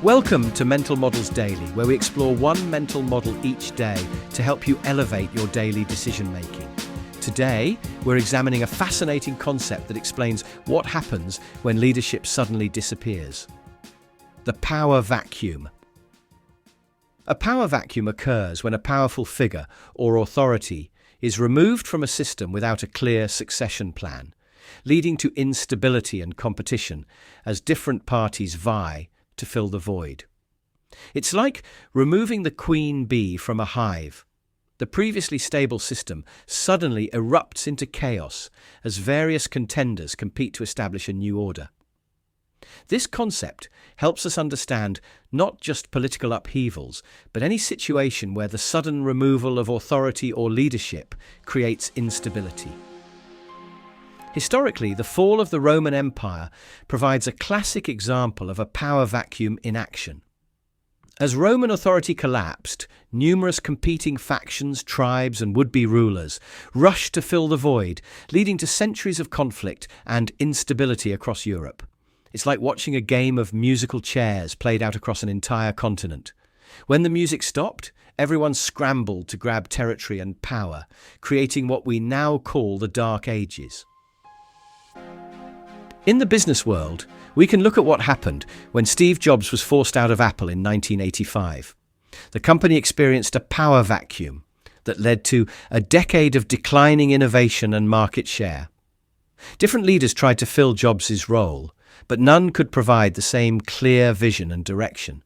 Welcome to Mental Models Daily, where we explore one mental model each day to help you elevate your daily decision-making. Today, we're examining a fascinating concept that explains what happens when leadership suddenly disappears. The power vacuum. A power vacuum occurs when a powerful figure or authority is removed from a system without a clear succession plan, leading to instability and competition as different parties vie to fill the void. It's like removing the queen bee from a hive. The previously stable system suddenly erupts into chaos as various contenders compete to establish a new order. This concept helps us understand not just political upheavals, but any situation where the sudden removal of authority or leadership creates instability. Historically, the fall of the Roman Empire provides a classic example of a power vacuum in action. As Roman authority collapsed, numerous competing factions, tribes, and would-be rulers rushed to fill the void, leading to centuries of conflict and instability across Europe. It's like watching a game of musical chairs played out across an entire continent. When the music stopped, everyone scrambled to grab territory and power, creating what we now call the Dark Ages. In the business world, we can look at what happened when Steve Jobs was forced out of Apple in 1985. The company experienced a power vacuum that led to a decade of declining innovation and market share. Different leaders tried to fill Jobs' role, but none could provide the same clear vision and direction.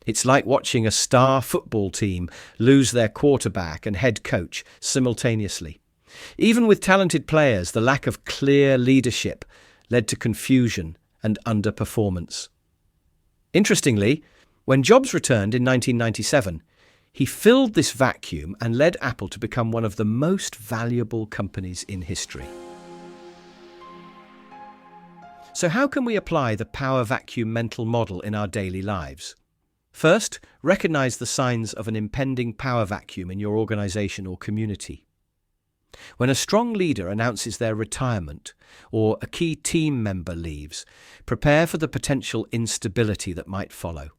It's like watching a star football team lose their quarterback and head coach simultaneously. Even with talented players, the lack of clear leadership led to confusion and underperformance. Interestingly, when Jobs returned in 1997, he filled this vacuum and led Apple to become one of the most valuable companies in history. So how can we apply the power vacuum mental model in our daily lives? First, recognize the signs of an impending power vacuum in your organization or community. When a strong leader announces their retirement or a key team member leaves, prepare for the potential instability that might follow.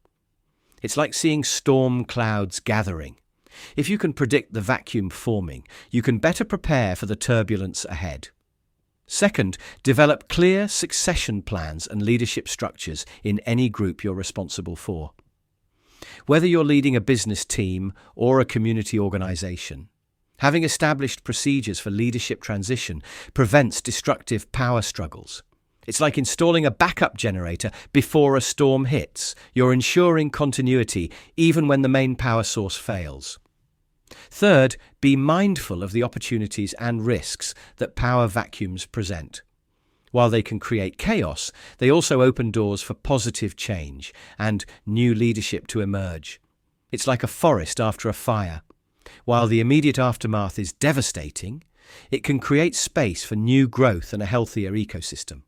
It's like seeing storm clouds gathering. If you can predict the vacuum forming, you can better prepare for the turbulence ahead. Second, develop clear succession plans and leadership structures in any group you're responsible for. Whether you're leading a business team or a community organization, having established procedures for leadership transition prevents destructive power struggles. It's like installing a backup generator before a storm hits. You're ensuring continuity even when the main power source fails. Third, be mindful of the opportunities and risks that power vacuums present. While they can create chaos, they also open doors for positive change and new leadership to emerge. It's like a forest after a fire. While the immediate aftermath is devastating, it can create space for new growth and a healthier ecosystem.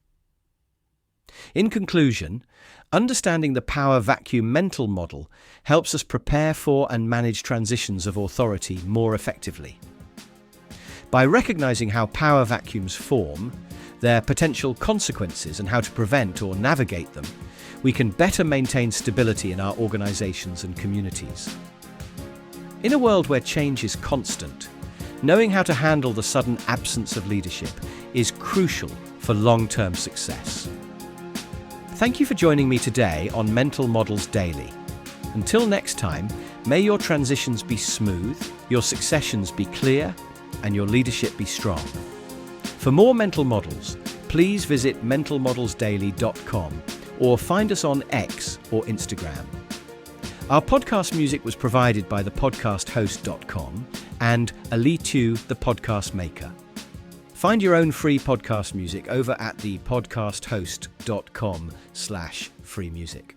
In conclusion, understanding the power vacuum mental model helps us prepare for and manage transitions of authority more effectively. By recognizing how power vacuums form, their potential consequences, and how to prevent or navigate them, we can better maintain stability in our organizations and communities. In a world where change is constant, knowing how to handle the sudden absence of leadership is crucial for long-term success. Thank you for joining me today on Mental Models Daily. Until next time, may your transitions be smooth, your successions be clear, and your leadership be strong. For more mental models, please visit mentalmodelsdaily.com or find us on X or Instagram. Our podcast music was provided by the podcasthost.com and Alitu, the podcast maker. Find your own free podcast music over at the podcasthost.com/free music.